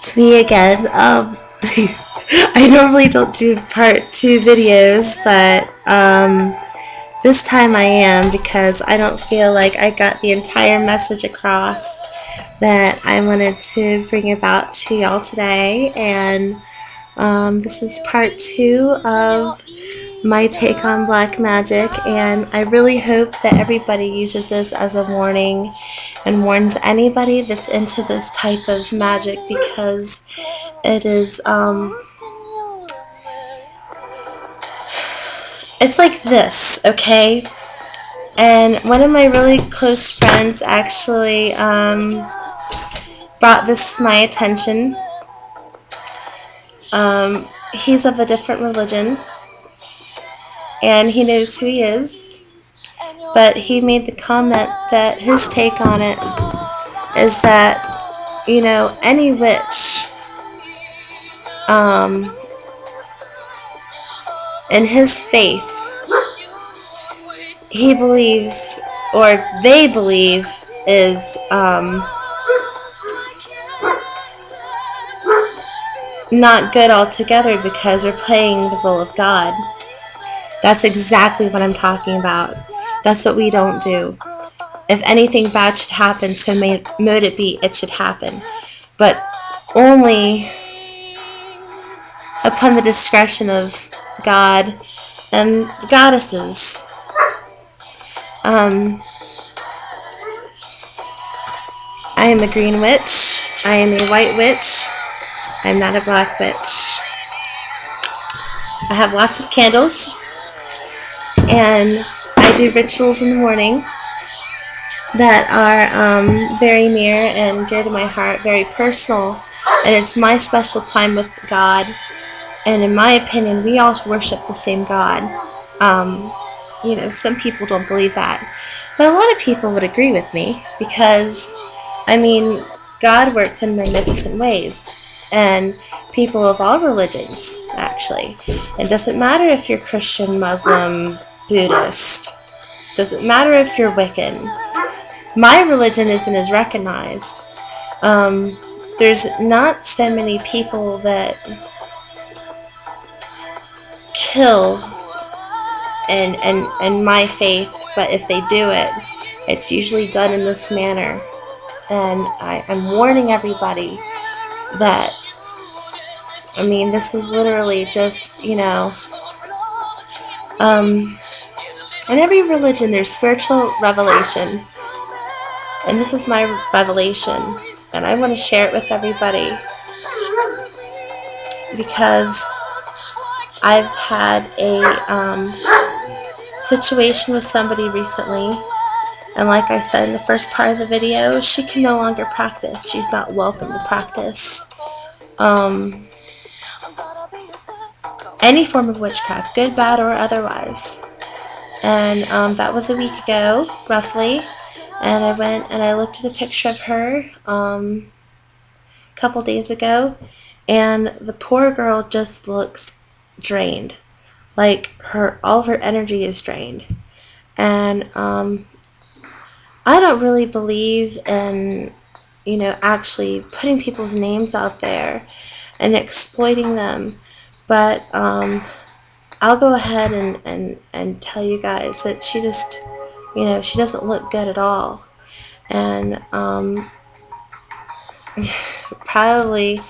It's me again. I normally don't do part 2 videos, but this time I am because I don't feel like I got the entire message across that I wanted to bring about to y'all today. And this is part 2 of my take on black magic, and I really hope that everybody uses this as a warning and warns anybody that's into this type of magic, because it is it's like this, okay? And one of my really close friends actually brought this to my attention. He's of a different religion, and he knows who he is, but he made the comment that his take on it is that, you know, any witch in his faith, he believes, or they believe, is not good altogether because they're playing the role of God. That's exactly what I'm talking about. That's what we don't do. If anything bad should happen, so mote it be, it should happen. But only upon the discretion of God and the goddesses. I am a green witch. I am a white witch. I'm not a black witch. I have lots of candles, and I do rituals in the morning that are very near and dear to my heart, very personal, and it's my special time with God. And in my opinion, we all worship the same God. You know, some people don't believe that, but a lot of people would agree with me, because, I mean, God works in magnificent ways, and people of all religions, actually. It doesn't matter if you're Christian, Muslim, Buddhist. It doesn't matter if you're Wiccan. My religion isn't as recognized. There's not so many people that kill in my faith, but if they do it, it's usually done in this manner. And I'm warning everybody that, I mean, this is literally just, you know, in every religion there's spiritual revelation, and this is my revelation, and I want to share it with everybody because I've had a situation with somebody recently, and like I said in the first part of the video, she can no longer practice. She's not welcome to practice any form of witchcraft, good, bad, or otherwise. And that was a week ago, roughly, and I went and I looked at a picture of her a couple days ago, and the poor girl just looks drained. Like, all of her energy is drained. And I don't really believe in, you know, actually putting people's names out there and exploiting them. But I'll go ahead and tell you guys that she just, you know, she doesn't look good at all. And probably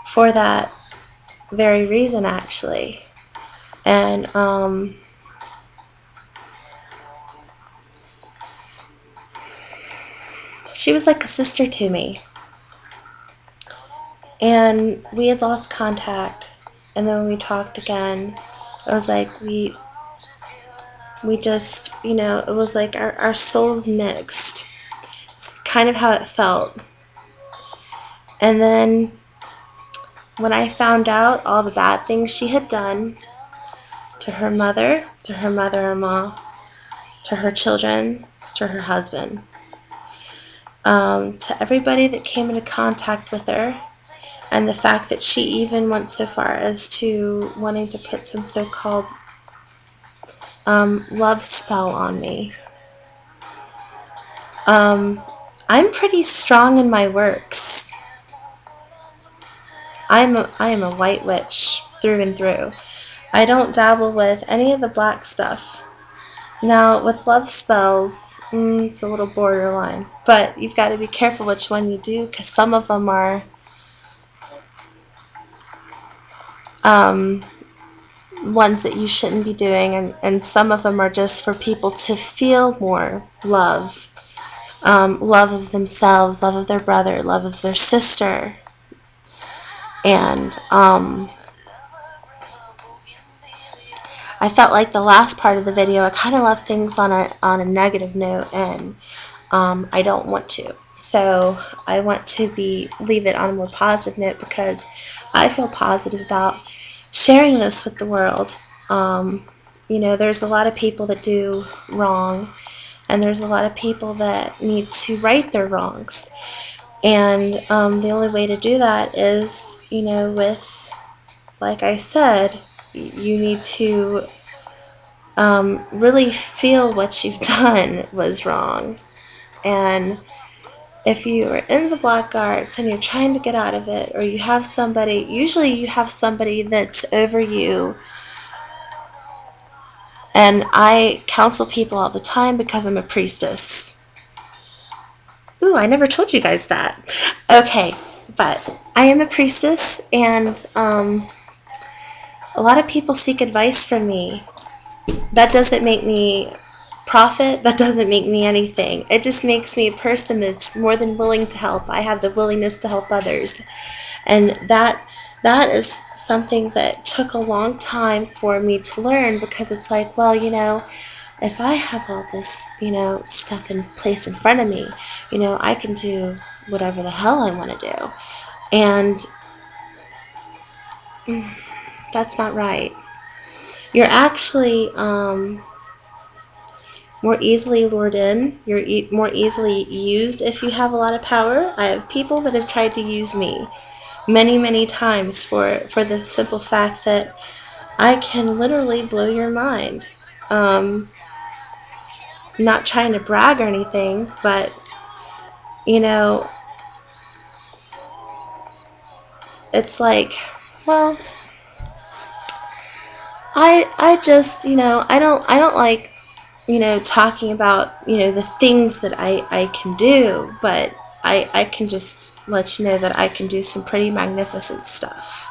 for that very reason, actually. And she was like a sister to me. And we had lost contact. And then when we talked again, it was like we just, you know, it was like our souls mixed. It's kind of how it felt. And then when I found out all the bad things she had done to her mother, to her mother-in-law, to her children, to her husband, to everybody that came into contact with her, and the fact that she even went so far as to wanting to put some so-called love spell on me. I'm pretty strong in my works. I am a white witch through and through. I don't dabble with any of the black stuff. Now, with love spells, it's a little borderline. But you've got to be careful which one you do, because some of them are ones that you shouldn't be doing, and some of them are just for people to feel more love. Love of themselves, love of their brother, love of their sister. And I felt like the last part of the video, I kind of left things on a negative note, and I don't want to. So I want to leave it on a more positive note, because I feel positive about sharing this with the world. You know, there's a lot of people that do wrong, and there's a lot of people that need to right their wrongs. And the only way to do that is, you know, with, like I said, you need to really feel what you've done was wrong. And if you are in the black arts and you're trying to get out of it, or you have somebody, usually you have somebody that's over you. And I counsel people all the time because I'm a priestess. Ooh, I never told you guys that. Okay, but I am a priestess, and a lot of people seek advice from me. That doesn't make me profit. That doesn't make me anything. It just makes me a person that's more than willing to help. I have the willingness to help others. And that is something that took a long time for me to learn, because it's like, well, you know, if I have all this, you know, stuff in place in front of me, you know, I can do whatever the hell I want to do. And that's not right. You're actually more easily lured in. You're more easily used if you have a lot of power. I have people that have tried to use me many, many times for the simple fact that I can literally blow your mind. Not trying to brag or anything, but, you know, it's like, well, I just, you know, I don't like, you know, talking about, you know, the things that I can do, but I can just let you know that I can do some pretty magnificent stuff.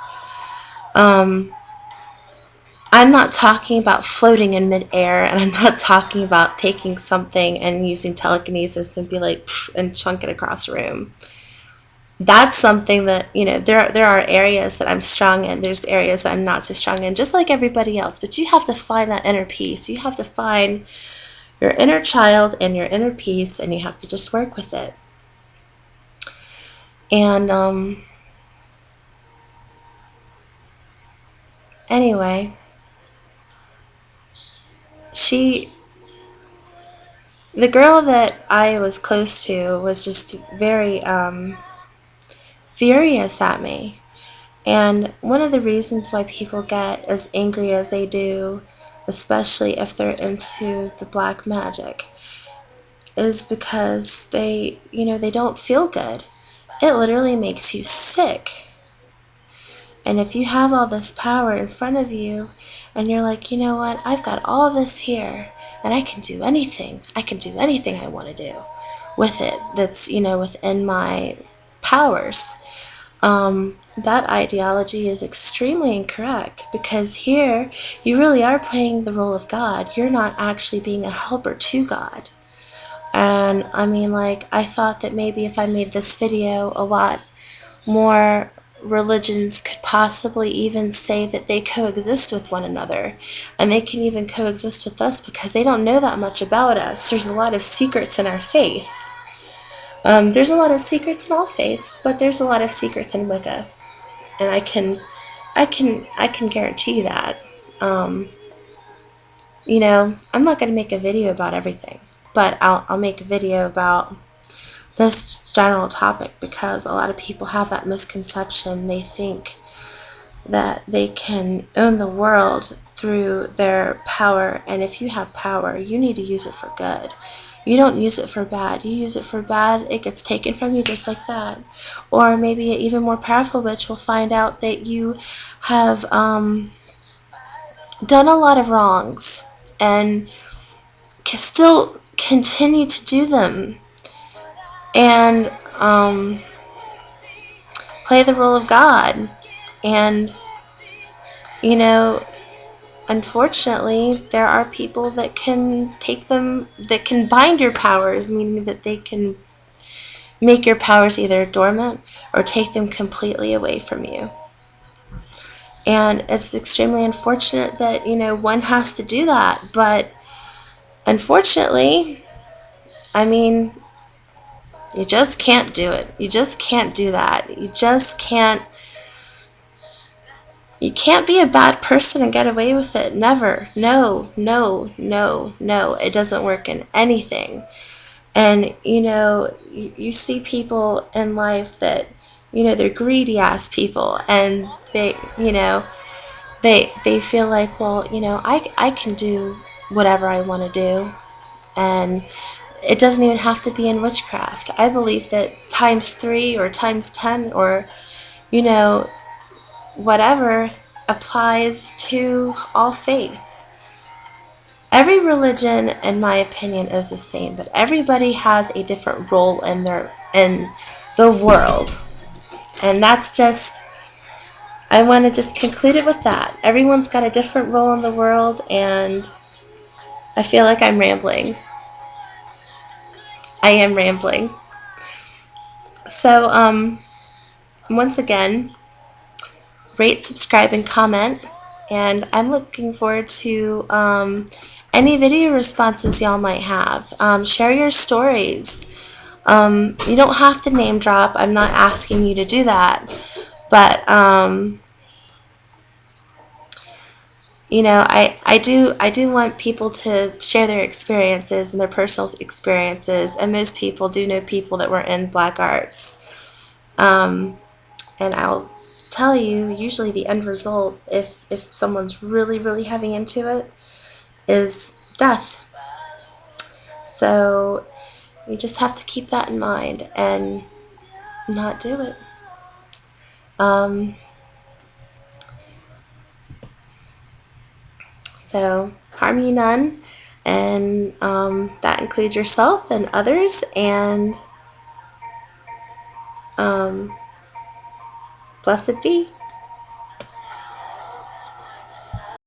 I'm not talking about floating in midair, and I'm not talking about taking something and using telekinesis and be like, and chunk it across a room. That's something that, you know, there are areas that I'm strong in. There's areas that I'm not so strong in, just like everybody else. But you have to find that inner peace. You have to find your inner child and your inner peace, and you have to just work with it. And anyway, the girl that I was close to was just very furious at me. And one of the reasons why people get as angry as they do, especially if they're into the black magic, is because they, you know, they don't feel good. It literally makes you sick. And if you have all this power in front of you, and you're like, you know what, I've got all this here, and I can do anything. I can do anything I want to do with it that's, you know, within my powers. That ideology is extremely incorrect, because here you really are playing the role of God. You're not actually being a helper to God. And I mean, like, I thought that maybe if I made this video, a lot more religions could possibly even say that they coexist with one another, and they can even coexist with us, because they don't know that much about us. There's a lot of secrets in our faith. There's a lot of secrets in all faiths, but there's a lot of secrets in Wicca, and I can guarantee you that. You know, I'm not going to make a video about everything, but I'll make a video about this general topic, because a lot of people have that misconception. They think that they can own the world through their power, and if you have power, you need to use it for good. You don't use it for bad. You use it for bad, it gets taken from you just like that. Or maybe an even more powerful witch will find out that you have done a lot of wrongs and can still continue to do them, and play the role of God. And, you know, unfortunately, there are people that can take them, that can bind your powers, meaning that they can make your powers either dormant or take them completely away from you. And it's extremely unfortunate that, one has to do that. But unfortunately, I mean, you just can't do it. You just can't do that. You can't be a bad person and get away with it. Never. No, no, no, no. It doesn't work in anything. And, you see people in life that, they're greedy ass people, and they feel like, well, I can do whatever I want to do. And it doesn't even have to be in witchcraft. I believe that times 3 or times 10 or, whatever applies to all faith. Every religion, in my opinion, is the same, but everybody has a different role in the world. And that's just, I want to just conclude it with that. Everyone's got a different role in the world, and I feel like I'm rambling. I am rambling. So, once again, rate, subscribe, and comment. And I'm looking forward to any video responses y'all might have. Share your stories. You don't have to name drop. I'm not asking you to do that. But, I do want people to share their experiences and their personal experiences. And most people do know people that were in black arts. And I'll tell you, usually the end result, if someone's really, really heavy into it, is death. So you just have to keep that in mind and not do it. So harm ye none, and that includes yourself and others, and blessed be.